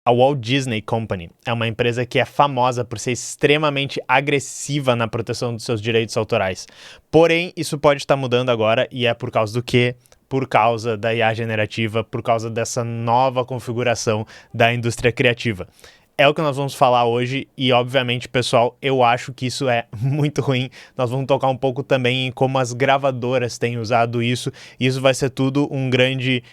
A Walt Disney Company é uma empresa que é famosa por ser extremamente agressiva na proteção dos seus direitos autorais. Porém, isso pode estar mudando agora e é por causa do quê? Por causa da IA generativa, por causa dessa nova configuração da indústria criativa. É o que nós vamos falar hoje e, obviamente, pessoal, eu acho que isso é muito ruim. Nós vamos tocar um pouco também em como as gravadoras têm usado isso. Isso vai ser tudo um grande...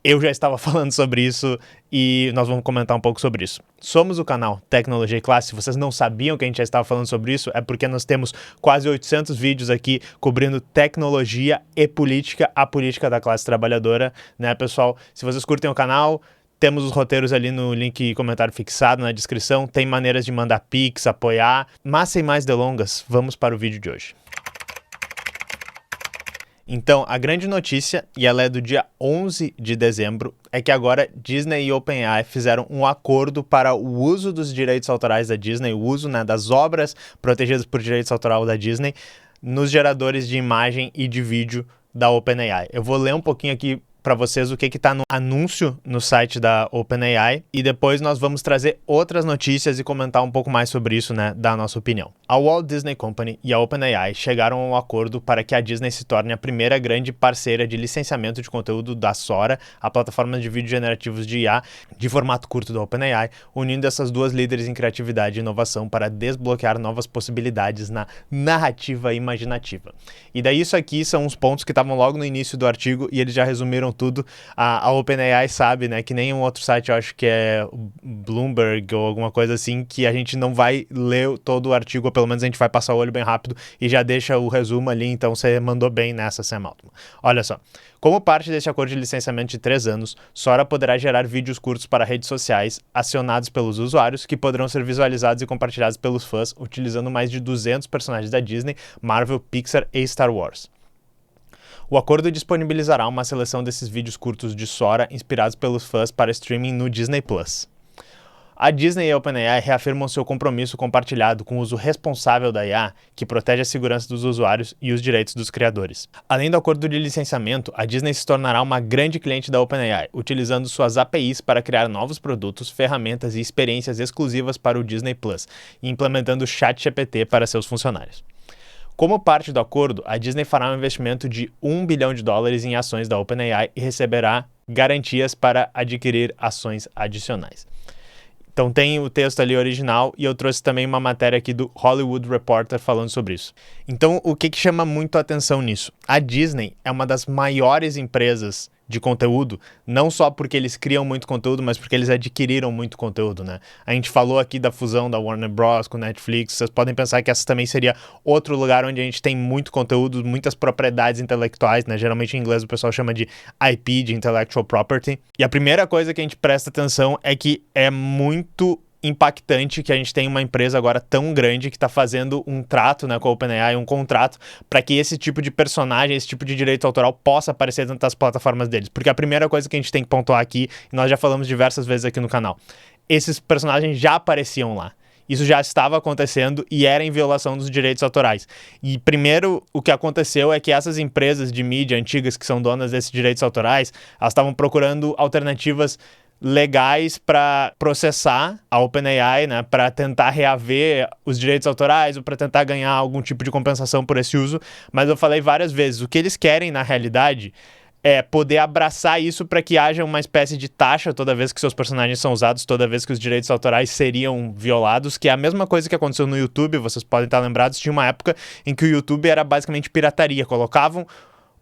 Eu já estava falando sobre isso e nós vamos comentar um pouco sobre isso. Somos o canal Tecnologia e Classe. Se vocês não sabiam que a gente já estava falando sobre isso, é porque nós temos quase 800 vídeos aqui cobrindo tecnologia e política, a política da classe trabalhadora, né, pessoal? Se vocês curtem o canal, temos os roteiros ali no link e comentário fixado na descrição. Tem maneiras de mandar pix, apoiar. Mas sem mais delongas, vamos para o vídeo de hoje. Então, a grande notícia, e ela é do dia 11 de dezembro, é que agora Disney e OpenAI fizeram um acordo para o uso dos direitos autorais da Disney, o uso, né, das obras protegidas por direitos autorais da Disney nos geradores de imagem e de vídeo da OpenAI. Eu vou ler um pouquinho aqui para vocês o que está no anúncio no site da OpenAI e depois nós vamos trazer outras notícias e comentar um pouco mais sobre isso, né, da nossa opinião. A Walt Disney Company e a OpenAI chegaram a um acordo para que a Disney se torne a primeira grande parceira de licenciamento de conteúdo da Sora, a plataforma de vídeos generativos de IA de formato curto da OpenAI, unindo essas duas líderes em criatividade e inovação para desbloquear novas possibilidades na narrativa imaginativa. E daí isso aqui são uns pontos que estavam logo no início do artigo e eles já resumiram tudo. A OpenAI sabe, né, que nem um outro site, eu acho que é Bloomberg ou alguma coisa assim, que a gente não vai ler todo o artigo, ou pelo menos a gente vai passar o olho bem rápido e já deixa o resumo ali, então você mandou bem nessa, Sam Altman. Olha só. Como parte deste acordo de licenciamento de 3 anos, Sora poderá gerar vídeos curtos para redes sociais, acionados pelos usuários, que poderão ser visualizados e compartilhados pelos fãs, utilizando mais de 200 personagens da Disney, Marvel, Pixar e Star Wars. O acordo disponibilizará uma seleção desses vídeos curtos de Sora inspirados pelos fãs para streaming no Disney+. A Disney e a OpenAI reafirmam seu compromisso compartilhado com o uso responsável da IA, que protege a segurança dos usuários e os direitos dos criadores. Além do acordo de licenciamento, a Disney se tornará uma grande cliente da OpenAI, utilizando suas APIs para criar novos produtos, ferramentas e experiências exclusivas para o Disney+, e implementando o ChatGPT para seus funcionários. Como parte do acordo, a Disney fará um investimento de $1 bilhão em ações da OpenAI e receberá garantias para adquirir ações adicionais. Então tem o texto ali original e eu trouxe também uma matéria aqui do Hollywood Reporter falando sobre isso. Então o que chama muito a atenção nisso? A Disney é uma das maiores empresas de conteúdo, não só porque eles criam muito conteúdo, mas porque eles adquiriram muito conteúdo, né? A gente falou aqui da fusão da Warner Bros. Com Netflix, vocês podem pensar que essa também seria outro lugar onde a gente tem muito conteúdo, muitas propriedades intelectuais, né? Geralmente em inglês o pessoal chama de IP, de Intellectual Property. E a primeira coisa que a gente presta atenção é que é muito impactante que a gente tem uma empresa agora tão grande que está fazendo um trato, né, com a OpenAI, um contrato, para que esse tipo de personagem, esse tipo de direito autoral possa aparecer dentro das plataformas deles. Porque a primeira coisa que a gente tem que pontuar aqui, e nós já falamos diversas vezes aqui no canal, esses personagens já apareciam lá. Isso já estava acontecendo e era em violação dos direitos autorais. E primeiro, o que aconteceu é que essas empresas de mídia antigas que são donas desses direitos autorais, elas estavam procurando alternativas legais para processar a OpenAI, né, para tentar reaver os direitos autorais ou para tentar ganhar algum tipo de compensação por esse uso. Mas eu falei várias vezes, o que eles querem na realidade é poder abraçar isso para que haja uma espécie de taxa toda vez que seus personagens são usados, toda vez que os direitos autorais seriam violados, que é a mesma coisa que aconteceu no YouTube, vocês podem estar lembrados, tinha uma época em que o YouTube era basicamente pirataria, colocavam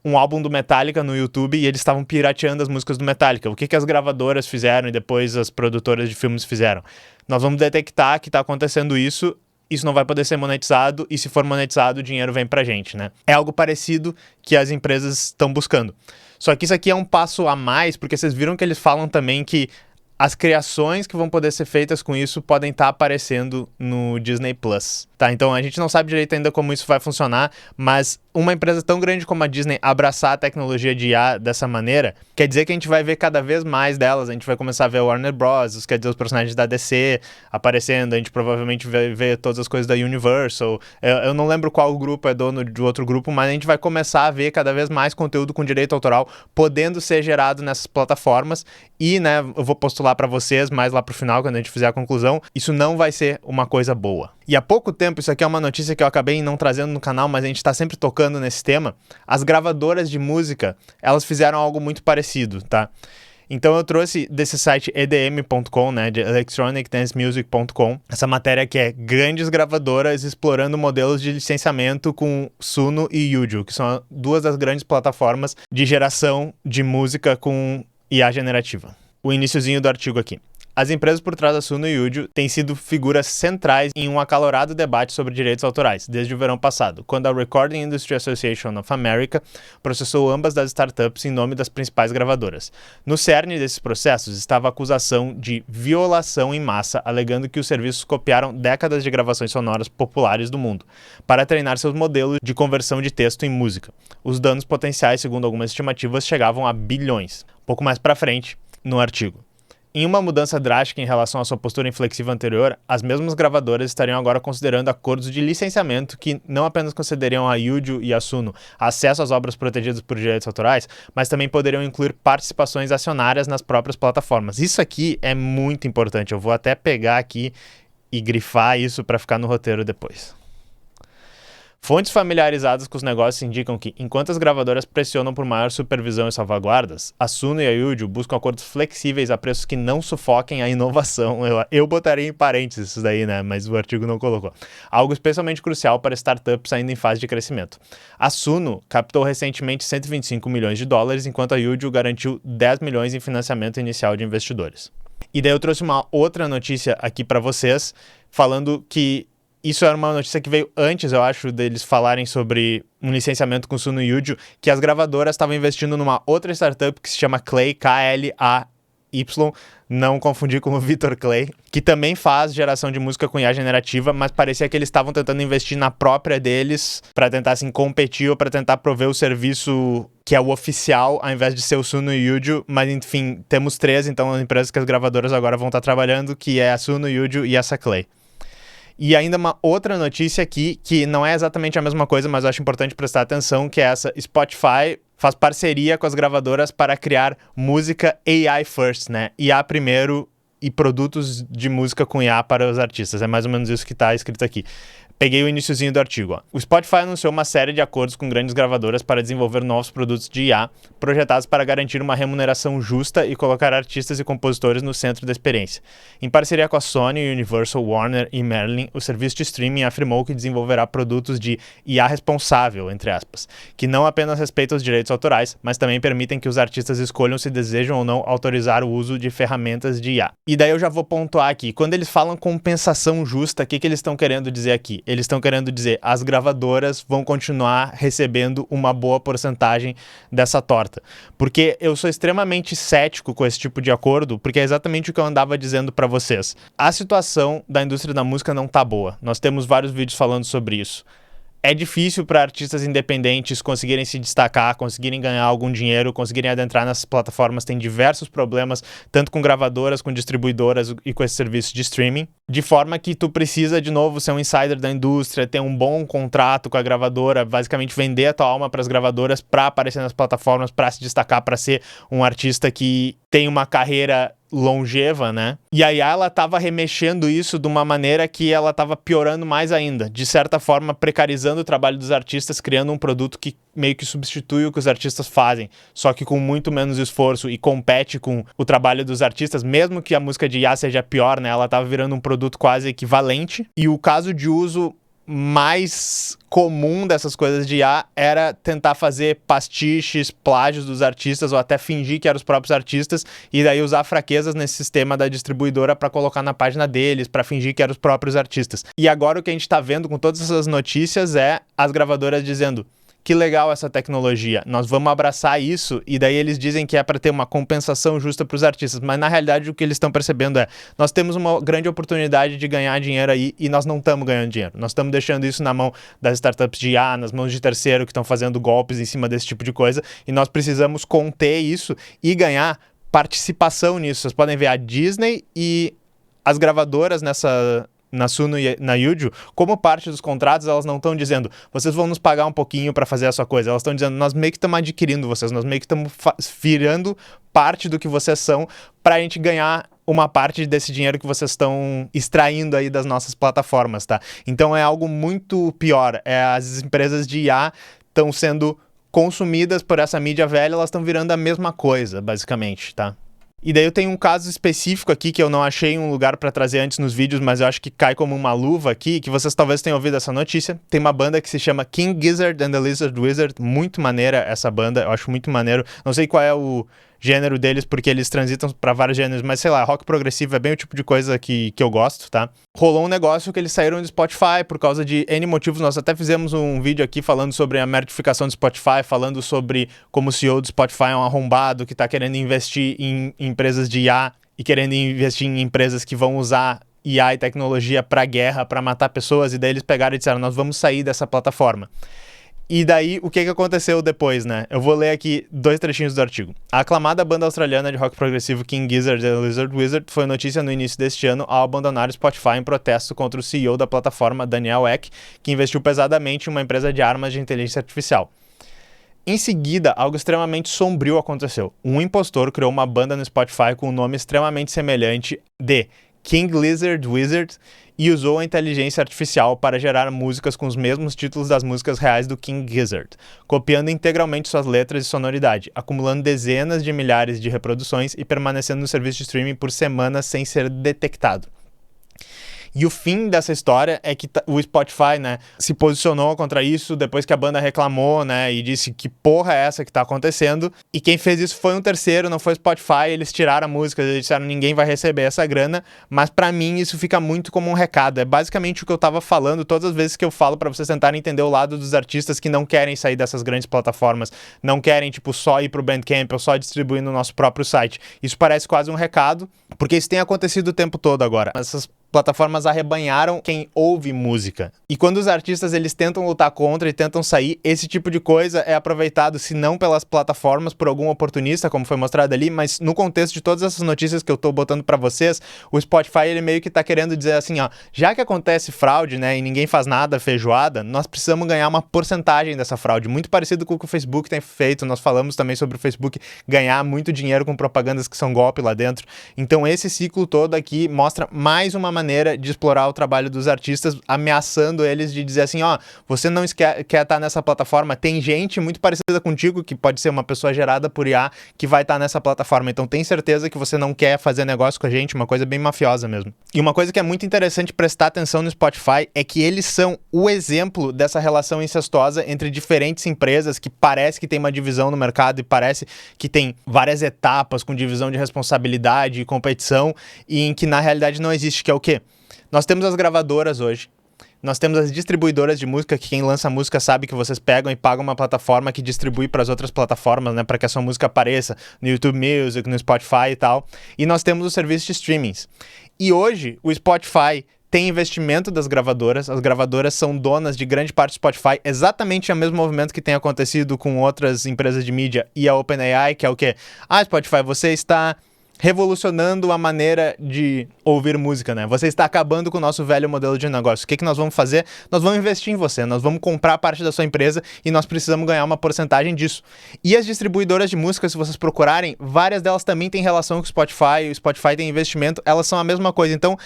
um álbum do Metallica no YouTube e eles estavam pirateando as músicas do Metallica. O que as gravadoras fizeram e depois as produtoras de filmes fizeram? Nós vamos detectar que está acontecendo isso não vai poder ser monetizado e se for monetizado o dinheiro vem pra gente, né? É algo parecido que as empresas estão buscando. Só que isso aqui é um passo a mais, porque vocês viram que eles falam também que as criações que vão poder ser feitas com isso podem estar aparecendo no Disney+. Tá? Então a gente não sabe direito ainda como isso vai funcionar, mas uma empresa tão grande como a Disney abraçar a tecnologia de IA dessa maneira, quer dizer que a gente vai ver cada vez mais delas, a gente vai começar a ver a Warner Bros., quer dizer, os personagens da DC aparecendo, a gente provavelmente vai ver todas as coisas da Universal, eu não lembro qual grupo é dono de outro grupo, mas a gente vai começar a ver cada vez mais conteúdo com direito autoral podendo ser gerado nessas plataformas e, né, eu vou postular lá pra vocês, mais lá pro final, quando a gente fizer a conclusão, isso não vai ser uma coisa boa. E há pouco tempo, isso aqui é uma notícia que eu acabei não trazendo no canal, mas a gente tá sempre tocando nesse tema, as gravadoras de música, elas fizeram algo muito parecido, tá? Então eu trouxe desse site edm.com, né, de electronicdancemusic.com, essa matéria que é grandes gravadoras explorando modelos de licenciamento com Suno e Yuju, que são duas das grandes plataformas de geração de música com IA generativa. O iniciozinho do artigo aqui. As empresas por trás da Suno e Yuju têm sido figuras centrais em um acalorado debate sobre direitos autorais, desde o verão passado, quando a Recording Industry Association of America processou ambas das startups em nome das principais gravadoras. No cerne desses processos estava a acusação de violação em massa, alegando que os serviços copiaram décadas de gravações sonoras populares do mundo, para treinar seus modelos de conversão de texto em música. Os danos potenciais, segundo algumas estimativas, chegavam a bilhões. Pouco mais para frente, no artigo. Em uma mudança drástica em relação à sua postura inflexível anterior, as mesmas gravadoras estariam agora considerando acordos de licenciamento que não apenas concederiam a Yuju e a Suno acesso às obras protegidas por direitos autorais, mas também poderiam incluir participações acionárias nas próprias plataformas. Isso aqui é muito importante, eu vou até pegar aqui e grifar isso para ficar no roteiro depois. Fontes familiarizadas com os negócios indicam que, enquanto as gravadoras pressionam por maior supervisão e salvaguardas, a Suno e a Yuju buscam acordos flexíveis a preços que não sufoquem a inovação. Eu botaria em parênteses isso daí, né? Mas o artigo não colocou. Algo especialmente crucial para startups ainda em fase de crescimento. A Suno captou recentemente 125 milhões de dólares, enquanto a Yuju garantiu 10 milhões em financiamento inicial de investidores. E daí eu trouxe uma outra notícia aqui para vocês, falando que isso era uma notícia que veio antes, eu acho, deles falarem sobre um licenciamento com Suno e Yuju, que as gravadoras estavam investindo numa outra startup que se chama Clay, K-L-A-Y, não confundir com o Victor Clay, que também faz geração de música com IA generativa, mas parecia que eles estavam tentando investir na própria deles para tentar assim, competir ou para tentar prover o serviço que é o oficial, ao invés de ser o Suno e Yuju, mas enfim, temos três, então as empresas que as gravadoras agora vão estar trabalhando, que é a Suno, Yuju e essa Clay. E ainda uma outra notícia aqui, que não é exatamente a mesma coisa, mas eu acho importante prestar atenção, que é essa: Spotify faz parceria com as gravadoras para criar música AI first, né? IA primeiro e produtos de música com IA para os artistas. É mais ou menos isso que está escrito aqui. Peguei o iniciozinho do artigo. Ó. O Spotify anunciou uma série de acordos com grandes gravadoras para desenvolver novos produtos de IA, projetados para garantir uma remuneração justa e colocar artistas e compositores no centro da experiência. Em parceria com a Sony, Universal, Warner e Merlin, o serviço de streaming afirmou que desenvolverá produtos de IA responsável, entre aspas, que não apenas respeitam os direitos autorais, mas também permitem que os artistas escolham se desejam ou não autorizar o uso de ferramentas de IA. E daí eu já vou pontuar aqui. Quando eles falam compensação justa, o que eles estão querendo dizer aqui? Eles estão querendo dizer, as gravadoras vão continuar recebendo uma boa porcentagem dessa torta. Porque eu sou extremamente cético com esse tipo de acordo, porque é exatamente o que eu andava dizendo para vocês. A situação da indústria da música não tá boa. Nós temos vários vídeos falando sobre isso. É difícil para artistas independentes conseguirem se destacar, conseguirem ganhar algum dinheiro, conseguirem adentrar nessas plataformas. Tem diversos problemas, tanto com gravadoras, com distribuidoras e com esses serviços de streaming. De forma que tu precisa, de novo, ser um insider da indústria, ter um bom contrato com a gravadora, basicamente vender a tua alma para as gravadoras para aparecer nas plataformas, para se destacar, para ser um artista que tem uma carreira longeva, né? E aí ela tava remexendo isso de uma maneira que ela tava piorando mais ainda, de certa forma precarizando o trabalho dos artistas, criando um produto que meio que substitui o que os artistas fazem, só que com muito menos esforço e compete com o trabalho dos artistas, mesmo que a música de IA seja pior, né? Ela tava virando um produto quase equivalente. E o caso de uso mais comum dessas coisas de IA era tentar fazer pastiches, plágios dos artistas ou até fingir que eram os próprios artistas e daí usar fraquezas nesse sistema da distribuidora para colocar na página deles, para fingir que eram os próprios artistas. E agora o que a gente tá vendo com todas essas notícias é as gravadoras dizendo: que legal essa tecnologia, nós vamos abraçar isso, e daí eles dizem que é para ter uma compensação justa para os artistas, mas na realidade o que eles estão percebendo é, nós temos uma grande oportunidade de ganhar dinheiro aí e nós não estamos ganhando dinheiro, nós estamos deixando isso na mão das startups de IA, nas mãos de terceiro que estão fazendo golpes em cima desse tipo de coisa, e nós precisamos conter isso e ganhar participação nisso. Vocês podem ver a Disney e as gravadoras na Suno e na Yuju, como parte dos contratos, elas não estão dizendo, vocês vão nos pagar um pouquinho para fazer a sua coisa. Elas estão dizendo, nós meio que estamos adquirindo vocês, nós meio que estamos virando parte do que vocês são para a gente ganhar uma parte desse dinheiro que vocês estão extraindo aí das nossas plataformas, tá? Então é algo muito pior. As empresas de IA estão sendo consumidas por essa mídia velha, elas estão virando a mesma coisa, basicamente, tá? E daí eu tenho um caso específico aqui que eu não achei um lugar pra trazer antes nos vídeos, mas eu acho que cai como uma luva aqui, que vocês talvez tenham ouvido essa notícia. Tem uma banda que se chama King Gizzard and the Lizard Wizard, muito maneira essa banda, eu acho muito maneiro. Não sei qual é o gênero deles, porque eles transitam pra vários gêneros, mas sei lá, rock progressivo é bem o tipo de coisa que eu gosto, tá? Rolou um negócio que eles saíram do Spotify por causa de N motivos. Nós até fizemos um vídeo aqui falando sobre a merdificação do Spotify, falando sobre como o CEO do Spotify é um arrombado que tá querendo investir em empresas de IA e querendo investir em empresas que vão usar IA e tecnologia pra guerra, pra matar pessoas, e daí eles pegaram e disseram, nós vamos sair dessa plataforma. E daí, o que aconteceu depois, né? Eu vou ler aqui 2 trechinhos do artigo. A aclamada banda australiana de rock progressivo King Gizzard and the Lizard Wizard foi notícia no início deste ano ao abandonar o Spotify em protesto contra o CEO da plataforma, Daniel Ek, que investiu pesadamente em uma empresa de armas de inteligência artificial. Em seguida, algo extremamente sombrio aconteceu. Um impostor criou uma banda no Spotify com um nome extremamente semelhante de King Lizard Wizard e usou a inteligência artificial para gerar músicas com os mesmos títulos das músicas reais do King Gizzard, copiando integralmente suas letras e sonoridade, acumulando dezenas de milhares de reproduções e permanecendo no serviço de streaming por semanas sem ser detectado. E o fim dessa história é que o Spotify, né, se posicionou contra isso depois que a banda reclamou, né, e disse que porra é essa que tá acontecendo. E quem fez isso foi um terceiro, não foi o Spotify. Eles tiraram a música, eles disseram ninguém vai receber essa grana. Mas pra mim isso fica muito como um recado. É basicamente o que eu tava falando todas as vezes que eu falo pra vocês tentarem entender o lado dos artistas que não querem sair dessas grandes plataformas, não querem, tipo, só ir pro Bandcamp ou só distribuir no nosso próprio site. Isso parece quase um recado, porque isso tem acontecido o tempo todo agora. Essas plataformas arrebanharam quem ouve música. E quando os artistas eles tentam lutar contra e tentam sair, esse tipo de coisa é aproveitado, se não pelas plataformas, por algum oportunista, como foi mostrado ali, mas no contexto de todas essas notícias que eu tô botando pra vocês, o Spotify ele meio que tá querendo dizer assim, ó, já que acontece fraude, né, e ninguém faz nada, feijoada, nós precisamos ganhar uma porcentagem dessa fraude, muito parecido com o que o Facebook tem feito. Nós falamos também sobre o Facebook ganhar muito dinheiro com propagandas que são golpe lá dentro. Então esse ciclo todo aqui mostra mais uma maneira de explorar o trabalho dos artistas, ameaçando eles de dizer assim, ó, você não quer estar nessa plataforma, tem gente muito parecida contigo, que pode ser uma pessoa gerada por IA, que vai estar nessa plataforma, então tem certeza que você não quer fazer negócio com a gente, uma coisa bem mafiosa mesmo. E uma coisa que é muito interessante prestar atenção no Spotify é que eles são o exemplo dessa relação incestuosa entre diferentes empresas, que parece que tem uma divisão no mercado e parece que tem várias etapas com divisão de responsabilidade e competição, e em que na realidade não existe, que é o quê? Nós temos as gravadoras hoje, nós temos as distribuidoras de música, que quem lança música sabe que vocês pegam e pagam uma plataforma que distribui para as outras plataformas, né, para que a sua música apareça no YouTube Music, no Spotify e tal. E nós temos os serviços de streamings. E hoje o Spotify tem investimento das gravadoras, as gravadoras são donas de grande parte do Spotify, exatamente o mesmo movimento que tem acontecido com outras empresas de mídia e a OpenAI, que é o quê? Ah, Spotify, você está revolucionando a maneira de ouvir música, né? Você está acabando com o nosso velho modelo de negócio. O que nós vamos fazer? Nós vamos investir em você, nós vamos comprar parte da sua empresa e nós precisamos ganhar uma porcentagem disso. E as distribuidoras de música, se vocês procurarem, várias delas também têm relação com o Spotify tem investimento, elas são a mesma coisa. Então,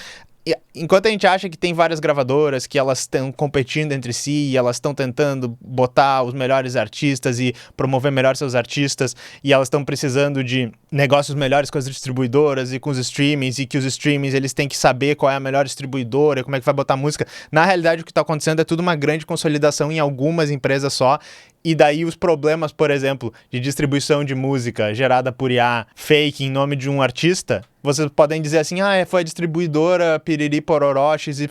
enquanto a gente acha que tem várias gravadoras, que elas estão competindo entre si e elas estão tentando botar os melhores artistas e promover melhor seus artistas, e elas estão precisando de negócios melhores com as distribuidoras e com os streamings, e que os streamings eles têm que saber qual é a melhor distribuidora, como é que vai botar música, na realidade o que está acontecendo é tudo uma grande consolidação em algumas empresas só. E daí os problemas, por exemplo, de distribuição de música gerada por IA fake em nome de um artista, vocês podem dizer assim, foi a distribuidora Piriri Pororó XYZ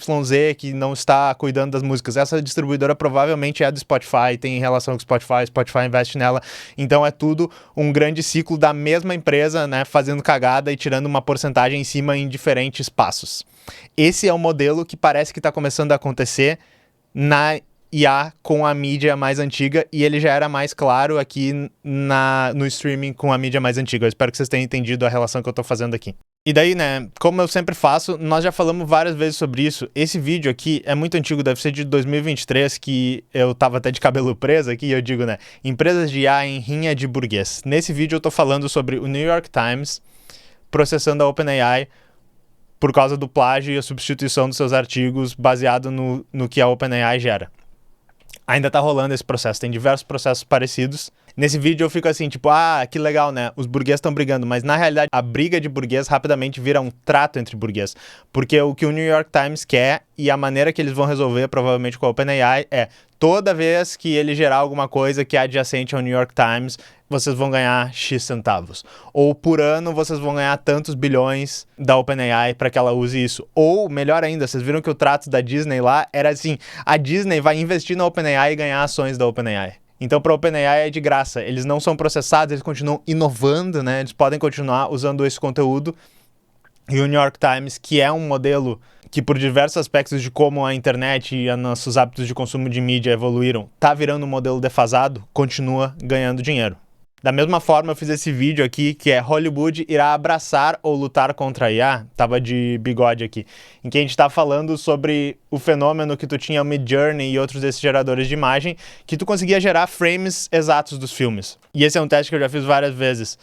que não está cuidando das músicas. Essa distribuidora provavelmente é do Spotify, tem relação com o Spotify investe nela. Então é tudo um grande ciclo da mesma empresa, né, fazendo cagada e tirando uma porcentagem em cima em diferentes passos. Esse é o modelo que parece que está começando a acontecer na IA com a mídia mais antiga, e ele já era mais claro aqui no streaming com a mídia mais antiga. Eu espero que vocês tenham entendido a relação que eu tô fazendo aqui. E daí, né, como eu sempre faço, nós já falamos várias vezes sobre isso. Esse vídeo aqui é muito antigo, deve ser de 2023, que eu tava até de cabelo preso aqui, e eu digo, né, empresas de IA em rinha de burguês. Nesse vídeo eu tô falando sobre o New York Times processando a OpenAI por causa do plágio e a substituição dos seus artigos baseado no que a OpenAI gera. Ainda tá rolando esse processo, tem diversos processos parecidos. Nesse vídeo eu fico assim, tipo, que legal, né? Os burgueses estão brigando, mas na realidade a briga de burguês rapidamente vira um trato entre burguês. Porque o que o New York Times quer e a maneira que eles vão resolver, provavelmente com a OpenAI, é toda vez que ele gerar alguma coisa que é adjacente ao New York Times, vocês vão ganhar X centavos. Ou por ano vocês vão ganhar tantos bilhões da OpenAI para que ela use isso. Ou, melhor ainda, vocês viram que o trato da Disney lá era assim, a Disney vai investir na OpenAI e ganhar ações da OpenAI. Então, para a OpenAI é de graça. Eles não são processados, eles continuam inovando, né? Eles podem continuar usando esse conteúdo. E o New York Times, que é um modelo que por diversos aspectos de como a internet e nossos hábitos de consumo de mídia evoluíram, tá virando um modelo defasado, continua ganhando dinheiro. Da mesma forma, eu fiz esse vídeo aqui, que é Hollywood irá abraçar ou lutar contra a IA, tava de bigode aqui, em que a gente tá falando sobre o fenômeno que tu tinha o Midjourney e outros desses geradores de imagem, que tu conseguia gerar frames exatos dos filmes. E esse é um teste que eu já fiz várias vezes.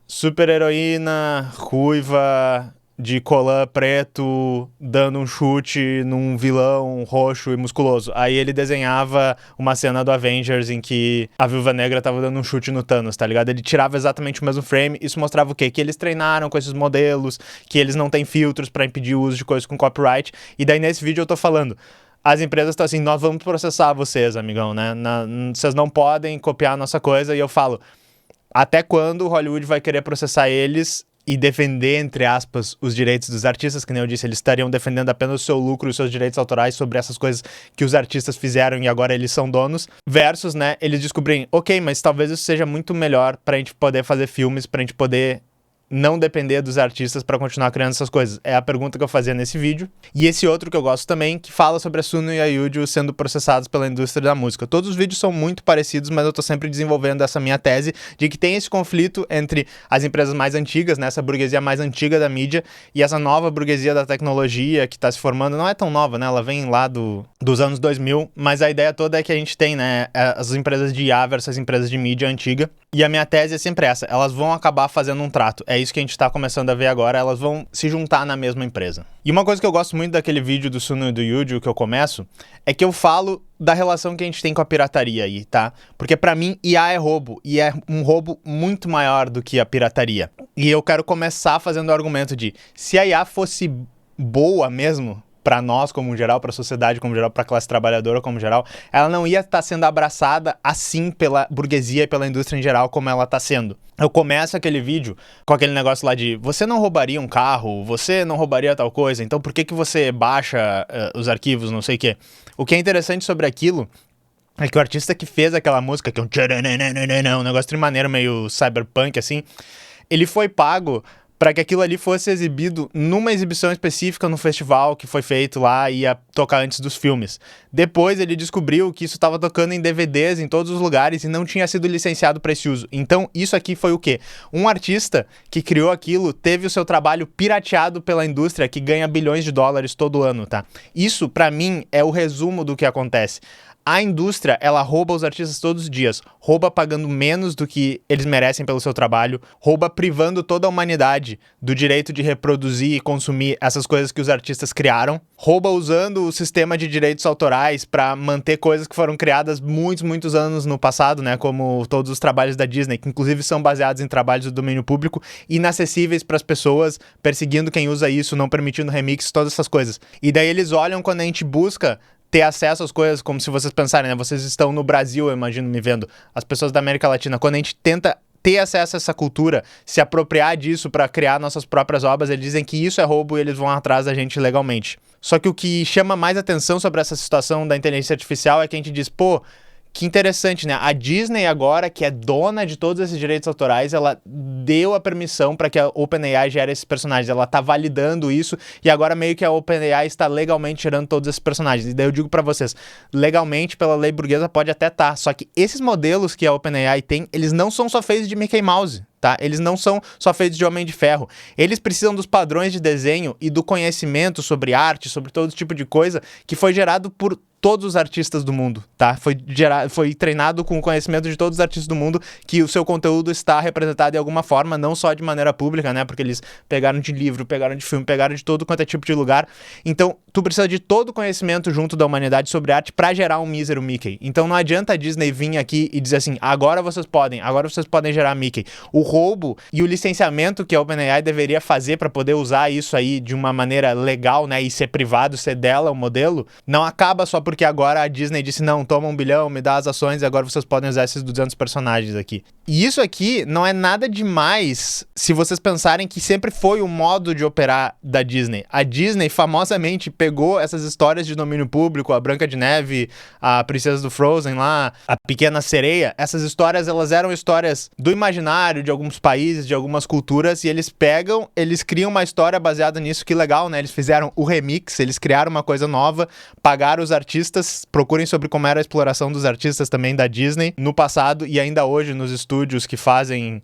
Super heroína, ruiva, de colã preto, dando um chute num vilão roxo e musculoso. Aí ele desenhava uma cena do Avengers em que a Viúva Negra tava dando um chute no Thanos, tá ligado? Ele tirava exatamente o mesmo frame. Isso mostrava o quê? Que eles treinaram com esses modelos, que eles não têm filtros pra impedir o uso de coisas com copyright. E daí nesse vídeo eu tô falando, as empresas estão assim, nós vamos processar vocês, amigão, né? Vocês não podem copiar a nossa coisa. E eu falo, até quando Hollywood vai querer processar eles e defender, entre aspas, os direitos dos artistas? Que nem eu disse, eles estariam defendendo apenas o seu lucro e os seus direitos autorais sobre essas coisas que os artistas fizeram e agora eles são donos, versus, né, eles descobrirem, ok, mas talvez isso seja muito melhor pra gente poder fazer filmes, pra gente poder não depender dos artistas para continuar criando essas coisas. É a pergunta que eu fazia nesse vídeo. E esse outro que eu gosto também, que fala sobre a Suno e a Udio sendo processados pela indústria da música. Todos os vídeos são muito parecidos, mas eu tô sempre desenvolvendo essa minha tese de que tem esse conflito entre as empresas mais antigas, né, essa burguesia mais antiga da mídia, e essa nova burguesia da tecnologia que tá se formando. Não é tão nova, né, ela vem lá dos anos 2000, mas a ideia toda é que a gente tem, né, as empresas de IA versus as empresas de mídia antiga. E a minha tese é sempre essa, elas vão acabar fazendo um trato. É isso que a gente tá começando a ver agora, elas vão se juntar na mesma empresa. E uma coisa que eu gosto muito daquele vídeo do Suno e do Udio que eu começo, é que eu falo da relação que a gente tem com a pirataria aí, tá? Porque pra mim, IA é roubo, e é um roubo muito maior do que a pirataria. E eu quero começar fazendo o argumento de, se a IA fosse boa mesmo, para nós como geral, para a sociedade como geral, para a classe trabalhadora como geral, ela não ia estar sendo abraçada assim pela burguesia e pela indústria em geral como ela está sendo. Eu começo aquele vídeo com aquele negócio lá de você não roubaria um carro, você não roubaria tal coisa, então por que você baixa os arquivos, não sei o quê. O que é interessante sobre aquilo é que o artista que fez aquela música, que é um negócio de maneira meio cyberpunk assim, ele foi pago para que aquilo ali fosse exibido numa exibição específica no festival que foi feito lá e ia tocar antes dos filmes. Depois ele descobriu que isso estava tocando em DVDs em todos os lugares e não tinha sido licenciado para esse uso. Então isso aqui foi o quê? Um artista que criou aquilo teve o seu trabalho pirateado pela indústria que ganha bilhões de dólares todo ano, tá? Isso, para mim, é o resumo do que acontece. A indústria, ela rouba os artistas todos os dias, rouba pagando menos do que eles merecem pelo seu trabalho, rouba privando toda a humanidade do direito de reproduzir e consumir essas coisas que os artistas criaram, rouba usando o sistema de direitos autorais para manter coisas que foram criadas muitos anos no passado, né, como todos os trabalhos da Disney, que inclusive são baseados em trabalhos do domínio público, inacessíveis para as pessoas, perseguindo quem usa isso, não permitindo remix, todas essas coisas. E daí eles olham quando a gente busca ter acesso às coisas, como se vocês pensarem, né? Vocês estão no Brasil, eu imagino, me vendo. As pessoas da América Latina, quando a gente tenta ter acesso a essa cultura, se apropriar disso para criar nossas próprias obras, eles dizem que isso é roubo e eles vão atrás da gente legalmente. Só que o que chama mais atenção sobre essa situação da inteligência artificial é que a gente diz, pô, que interessante, né? A Disney agora, que é dona de todos esses direitos autorais, ela deu a permissão para que a OpenAI gere esses personagens. Ela tá validando isso e agora meio que a OpenAI está legalmente gerando todos esses personagens. E daí eu digo para vocês, legalmente, pela lei burguesa, pode até estar. Só que esses modelos que a OpenAI tem, eles não são só feitos de Mickey Mouse, tá? Eles não são só feitos de Homem de Ferro. Eles precisam dos padrões de desenho e do conhecimento sobre arte, sobre todo tipo de coisa que foi gerado por todos os artistas do mundo, tá? Foi treinado com o conhecimento de todos os artistas do mundo que o seu conteúdo está representado de alguma forma, não só de maneira pública, né? Porque eles pegaram de livro, pegaram de filme, pegaram de todo quanto é tipo de lugar. Então, tu precisa de todo o conhecimento junto da humanidade sobre arte pra gerar um mísero Mickey. Então, não adianta a Disney vir aqui e dizer assim, agora vocês podem gerar Mickey. O roubo e o licenciamento que a OpenAI deveria fazer pra poder usar isso aí de uma maneira legal, né? E ser privado, ser dela o modelo, não acaba só porque agora a Disney disse, não, toma 1 bilhão, me dá as ações e agora vocês podem usar esses 200 personagens aqui. E isso aqui não é nada demais se vocês pensarem que sempre foi o modo de operar da Disney. A Disney famosamente pegou essas histórias de domínio público, a Branca de Neve, a Princesa do Frozen lá, a Pequena Sereia. Essas histórias, elas eram histórias do imaginário de alguns países, de algumas culturas, e eles criam uma história baseada nisso. Que legal, né? Eles fizeram o remix, eles criaram uma coisa nova, pagaram os artistas, procurem sobre como era a exploração dos artistas também da Disney no passado e ainda hoje nos estúdios que fazem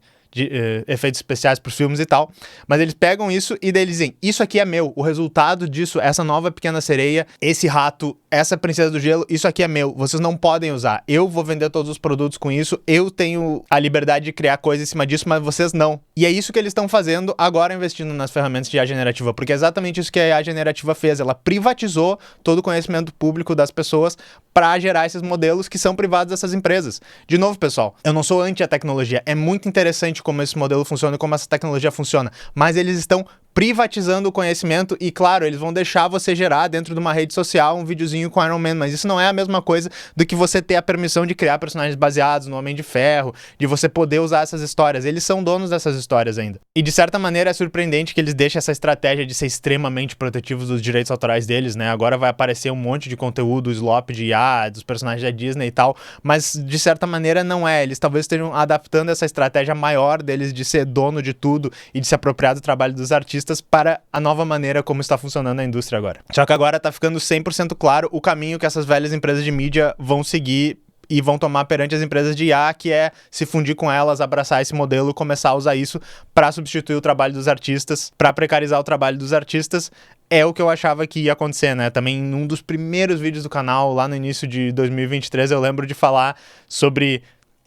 efeitos especiais pros filmes e tal, mas eles pegam isso e daí eles dizem, isso aqui é meu, o resultado disso, essa nova Pequena Sereia, esse rato, essa Princesa do Gelo, isso aqui é meu, vocês não podem usar, eu vou vender todos os produtos com isso, eu tenho a liberdade de criar coisa em cima disso, mas vocês não. E é isso que eles estão fazendo agora, investindo nas ferramentas de IA generativa, porque é exatamente isso que a IA generativa fez, ela privatizou todo o conhecimento público das pessoas para gerar esses modelos que são privados dessas empresas. De novo, pessoal, eu não sou anti a tecnologia, é muito interessante como esse modelo funciona e como essa tecnologia funciona, mas eles estão privatizando o conhecimento e, claro, eles vão deixar você gerar dentro de uma rede social um videozinho com Iron Man, mas isso não é a mesma coisa do que você ter a permissão de criar personagens baseados no Homem de Ferro, de você poder usar essas histórias. Eles são donos dessas histórias ainda. E, de certa maneira, é surpreendente que eles deixem essa estratégia de ser extremamente protetivos dos direitos autorais deles, né? Agora vai aparecer um monte de conteúdo, slop de IA, dos personagens da Disney e tal, mas, de certa maneira, não é. Eles talvez estejam adaptando essa estratégia maior deles de ser dono de tudo e de se apropriar do trabalho dos artistas para a nova maneira como está funcionando a indústria agora. Só que agora tá ficando 100% claro o caminho que essas velhas empresas de mídia vão seguir e vão tomar perante as empresas de IA, que é se fundir com elas, abraçar esse modelo, começar a usar isso para substituir o trabalho dos artistas, para precarizar o trabalho dos artistas. É o que eu achava que ia acontecer, né? Também em um dos primeiros vídeos do canal, lá no início de 2023, eu lembro de falar sobre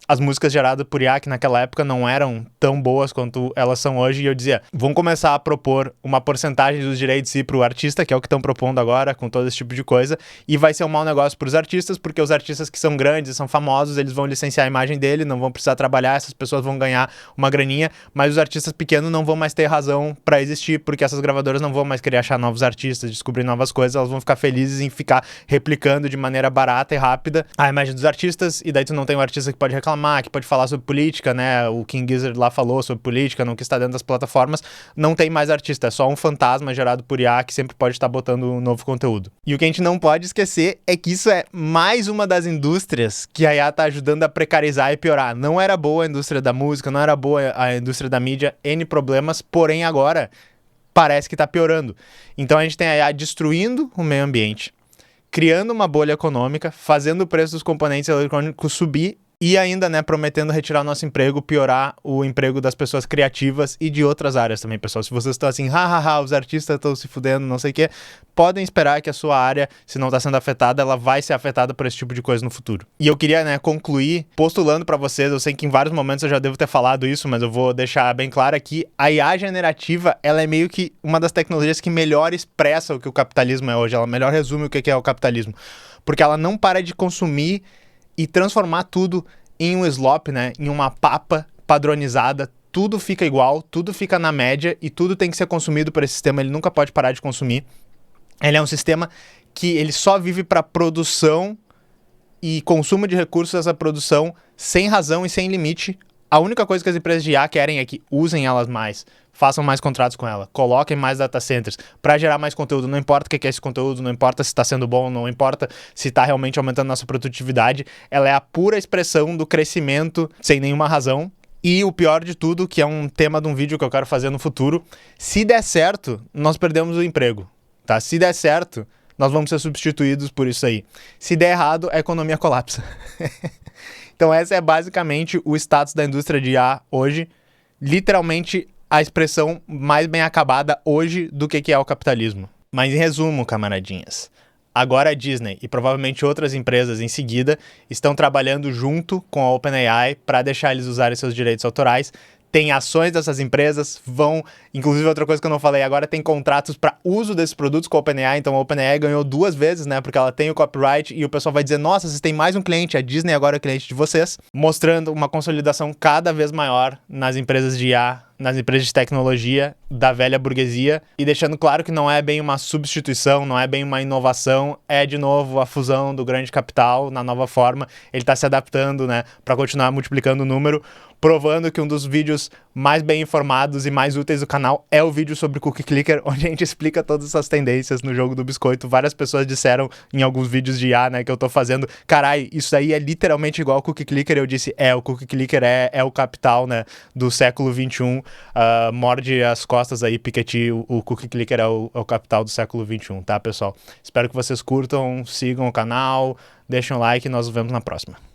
as músicas geradas por IA, que naquela época não eram tão boas quanto elas são hoje, e eu dizia, vão começar a propor uma porcentagem dos direitos ir pro artista, que é o que estão propondo agora, com todo esse tipo de coisa, e vai ser um mau negócio pros artistas, porque os artistas que são grandes, são famosos, eles vão licenciar a imagem dele, não vão precisar trabalhar, essas pessoas vão ganhar uma graninha, mas os artistas pequenos não vão mais ter razão pra existir, porque essas gravadoras não vão mais querer achar novos artistas, descobrir novas coisas, elas vão ficar felizes em ficar replicando de maneira barata e rápida a imagem dos artistas, e daí tu não tem um artista que pode reclamar, que pode falar sobre política, né? O King Gizzard lá falou sobre política, não que está dentro das plataformas, não tem mais artista, é só um fantasma gerado por IA que sempre pode estar botando um novo conteúdo. E o que a gente não pode esquecer é que isso é mais uma das indústrias que a IA está ajudando a precarizar e piorar. Não era boa a indústria da música, não era boa a indústria da mídia, N problemas, porém agora parece que está piorando. Então a gente tem a IA destruindo o meio ambiente, criando uma bolha econômica, fazendo o preço dos componentes eletrônicos subir e ainda, né, prometendo retirar o nosso emprego, piorar o emprego das pessoas criativas e de outras áreas também, pessoal. Se vocês estão assim, os artistas estão se fudendo, não sei o quê, podem esperar que a sua área, se não está sendo afetada, ela vai ser afetada por esse tipo de coisa no futuro. E eu queria, né, concluir postulando para vocês, eu sei que em vários momentos eu já devo ter falado isso, mas eu vou deixar bem claro aqui, a IA generativa, ela é meio que uma das tecnologias que melhor expressa o que o capitalismo é hoje, ela melhor resume o que é o capitalismo, porque ela não para de consumir e transformar tudo em um slop, né? Em uma papa padronizada, tudo fica igual, tudo fica na média e tudo tem que ser consumido por esse sistema, ele nunca pode parar de consumir. Ele é um sistema que ele só vive para produção e consumo de recursos dessa produção sem razão e sem limite. A única coisa que as empresas de IA querem é que usem elas mais, façam mais contratos com ela, coloquem mais data centers para gerar mais conteúdo. Não importa o que é esse conteúdo, não importa se está sendo bom, não importa se está realmente aumentando nossa produtividade. Ela é a pura expressão do crescimento sem nenhuma razão. E o pior de tudo, que é um tema de um vídeo que eu quero fazer no futuro, se der certo, nós perdemos o emprego, tá? Se der certo, nós vamos ser substituídos por isso aí. Se der errado, a economia colapsa. Então essa é basicamente o status da indústria de IA hoje, literalmente a expressão mais bem acabada hoje do que é o capitalismo. Mas em resumo, camaradinhas, Agora a Disney e provavelmente outras empresas em seguida estão trabalhando junto com a OpenAI para deixar eles usarem seus direitos autorais. Tem ações dessas empresas, inclusive outra coisa que eu não falei agora, tem contratos para uso desses produtos com a OpenAI, então a OpenAI ganhou 2 vezes, né, porque ela tem o copyright e o pessoal vai dizer, nossa, vocês têm mais um cliente, a Disney agora é cliente de vocês, mostrando uma consolidação cada vez maior nas empresas de IA, nas empresas de tecnologia da velha burguesia e deixando claro que não é bem uma substituição, não é bem uma inovação, é de novo a fusão do grande capital na nova forma, ele está se adaptando, né, para continuar multiplicando o número, provando que um dos vídeos mais bem informados e mais úteis do canal é o vídeo sobre Cookie Clicker, onde a gente explica todas essas tendências no jogo do biscoito. Várias pessoas disseram em alguns vídeos de IA, né, que eu tô fazendo, carai, isso aí é literalmente igual ao Cookie Clicker. Eu disse, o Cookie Clicker é o capital, né, do século XXI. Morde as costas aí, Piketty, o Cookie Clicker é o capital do século XXI, tá, pessoal? Espero que vocês curtam, sigam o canal, deixem um like e nós nos vemos na próxima.